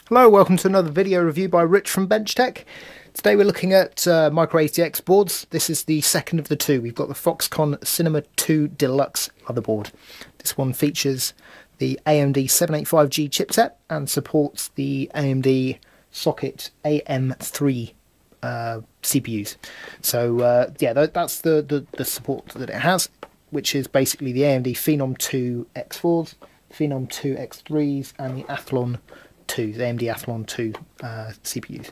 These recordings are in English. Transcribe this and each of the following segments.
Hello, welcome to another video review by Rich from BenchTec. Today we're looking at micro ATX boards. This is the second of the two. We've got the Foxconn Cinema 2 Deluxe motherboard. This one features the AMD 785G chipset and supports the AMD socket AM3 CPUs. So yeah, that's the support that it has, which is basically the AMD Phenom 2 X4s, Phenom 2 X3s, and the Athlon 2, the AMD Athlon 2 CPUs.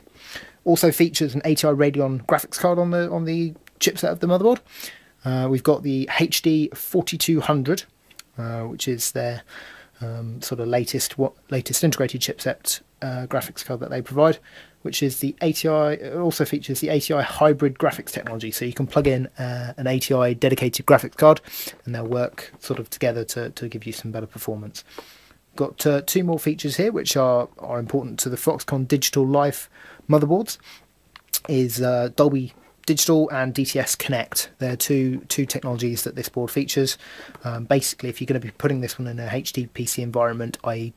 Also features an ATI Radeon graphics card on the chipset of the motherboard. We've got the HD 4200, which is their sort of latest integrated chipset graphics card that they provide, which is the ATI. It also features the ATI hybrid graphics technology, so you can plug in an ATI dedicated graphics card, and they'll work sort of together to give you some better performance. Got two more features here which are important to the Foxconn Digital Life motherboards, is Dolby Digital and DTS Connect. They're two technologies that this board features. Basically, if you're going to be putting this one in a HD PC environment, i.e.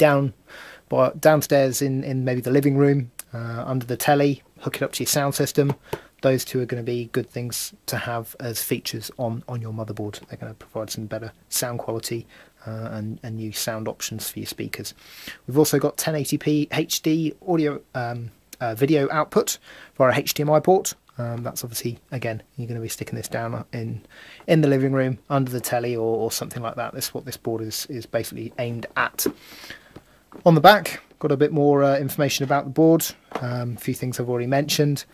downstairs in maybe the living room, under the telly, hook it up to your sound system, those two are going to be good things to have as features on your motherboard. They're going to provide some better sound quality and new sound options for your speakers. We've also got 1080p HD audio video output via a HDMI port. That's obviously, again, you're going to be sticking this down in the living room, under the telly, or something like that. This is what this board is basically aimed at. On the back, got a bit more information about the board. A few things I've already mentioned.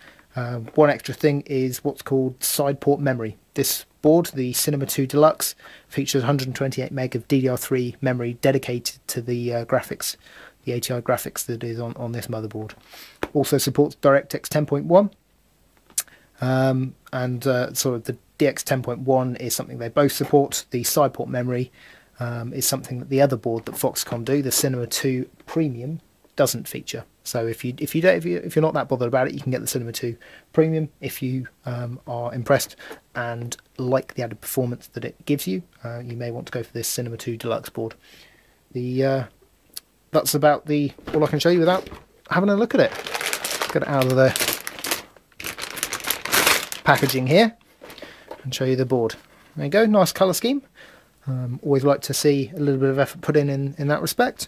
One extra thing is what's called side port memory. This board, the Cinema 2 Deluxe, features 128 meg of DDR3 memory dedicated to the graphics, the ATI graphics that is on this motherboard. Also supports DirectX 10.1, and sort of the DX 10.1 is something they both support. The side port memory is something that the other board that Foxconn do, the Cinema 2 Premium, doesn't feature. So if you're not that bothered about it, you can get the Cinema 2 Premium if you are impressed and like the added performance that it gives you. You may want to go for this Cinema 2 Deluxe board. That's about all I can show you without having a look at it. Get it out of the packaging here and show you the board. There you go, nice colour scheme. Always like to see a little bit of effort put in that respect.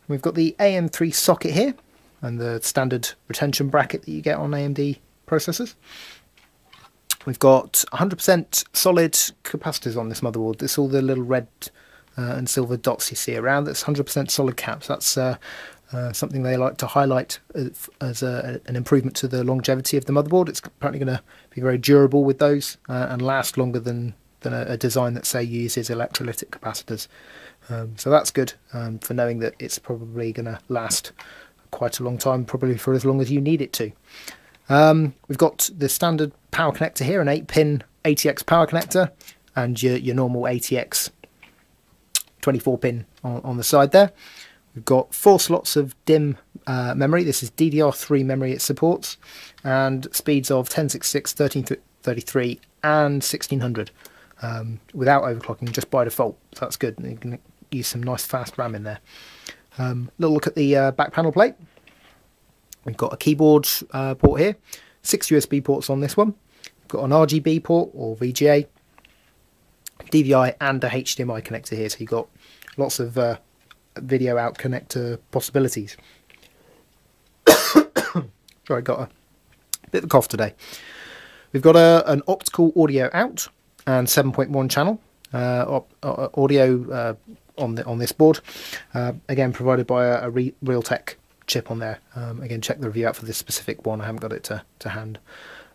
We've got the AM3 socket here and the standard retention bracket that you get on AMD processors. We've got 100% solid capacitors on this motherboard. This all the little red and silver dots you see around. That's 100% solid caps. That's something they like to highlight as an improvement to the longevity of the motherboard. It's apparently going to be very durable with those and last longer than a design that, say, uses electrolytic capacitors. So that's good for knowing that it's probably going to last quite a long time, probably for as long as you need it to. We've got the standard power connector here, an 8-pin ATX power connector, and your normal ATX 24-pin on the side there. We've got 4 slots of DIMM memory. This is DDR3 memory it supports, and speeds of 1066, 1333, and 1600 without overclocking, just by default. So that's good. You can use some nice fast RAM in there. Little look at the back panel plate. We've got a keyboard port here, 6 USB ports on this one. We've got an RGB port or VGA, DVI, and a HDMI connector here. So you've got lots of video out connector possibilities. Sorry, got a bit of a cough today. We've got an optical audio out and 7.1 channel audio on this board, again provided by a Realtek chip on there. Again, check the review out for this specific one. I haven't got it to hand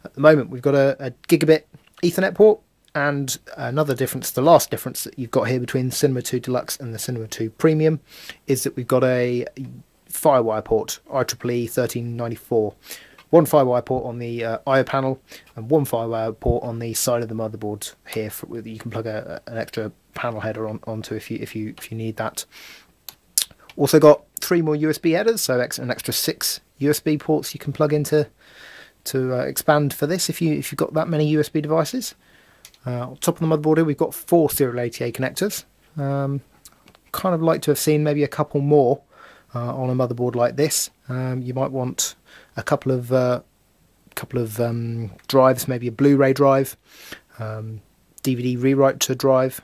at the moment. We've got a gigabit Ethernet port, and another difference, the last difference that you've got here between the Cinema 2 Deluxe and the Cinema 2 Premium, is that we've got a Firewire port, IEEE 1394. One Firewire port on the I/O panel and one Firewire port on the side of the motherboard here. You can plug an extra panel header onto if you need that. Also got 3 more USB headers, so an extra 6 USB ports you can plug into to expand for this if you've got that many USB devices. On top of the motherboard here, we've got 4 serial ATA connectors. Kind of like to have seen maybe a couple more on a motherboard like this. You might want a couple of drives, maybe a Blu-ray drive, DVD rewrite to drive,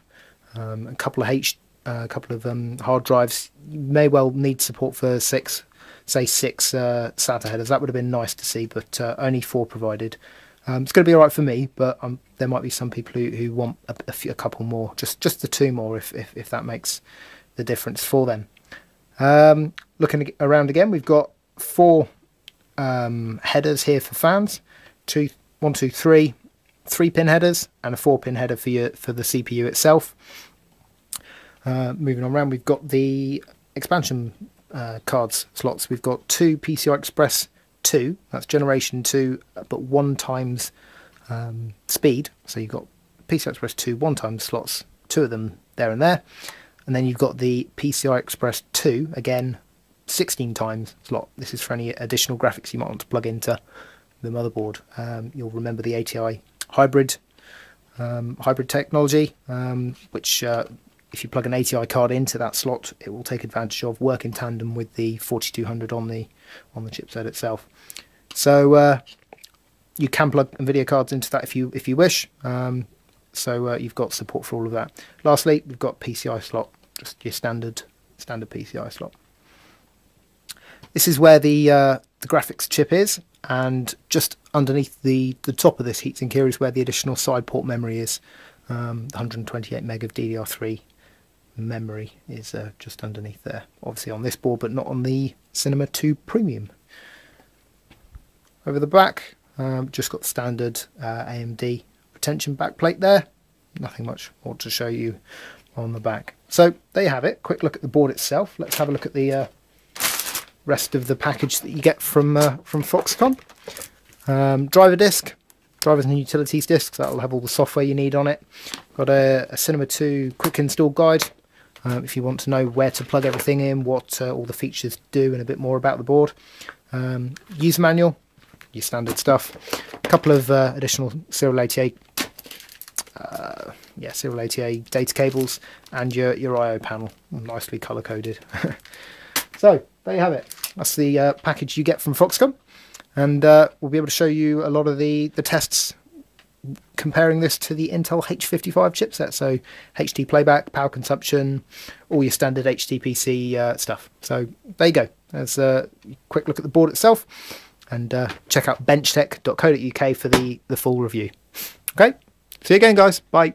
a couple of hard drives. You may well need support for six SATA headers. That would have been nice to see, but only 4 provided. It's going to be alright for me, but there might be some people who want a couple more, just the 2 more if that makes the difference for them. Looking around again, we've got 4 headers here for fans, 3 3-pin headers, and a 4-pin header for the CPU itself. Moving on around, we've got the expansion cards slots. We've got 2 PCI Express 2, that's generation 2, but 1 times speed. So you've got PCI Express 2 1 times slots, 2 of them there and there. And then you've got the PCI Express 2, again, 16 times slot. This is for any additional graphics you might want to plug into the motherboard. You'll remember the ATI hybrid technology, which if you plug an ATI card into that slot, it will take advantage of, work in tandem with the 4200 on the chipset itself. So you can plug NVIDIA cards into that if you wish. So you've got support for all of that. Lastly, we've got PCI slot, just your standard PCI slot. This is where the graphics chip is, and just underneath the top of this heatsink here is where the additional side port memory is. The 128 meg of DDR3 memory is just underneath there. Obviously on this board, but not on the Cinema 2 Premium. Over the back, just got the standard AMD retention backplate there. Nothing much more to show you on the back. So there you have it. Quick look at the board itself. Let's have a look at the rest of the package that you get from Foxconn. Driver disc, drivers and utilities discs. That'll have all the software you need on it. Got a Cinema 2 quick install guide. If you want to know where to plug everything in, what all the features do, and a bit more about the board. User manual, your standard stuff. A couple of additional serial ATA data cables, and your I/O panel, nicely color coded. So there you have it. That's the package you get from Foxconn, and we'll be able to show you a lot of the tests comparing this to the Intel H55 chipset. So HD playback, power consumption, all your standard HTPC stuff. So there you go. There's a quick look at the board itself, and check out BenchTecUK for the full review. Okay, see you again, guys. Bye.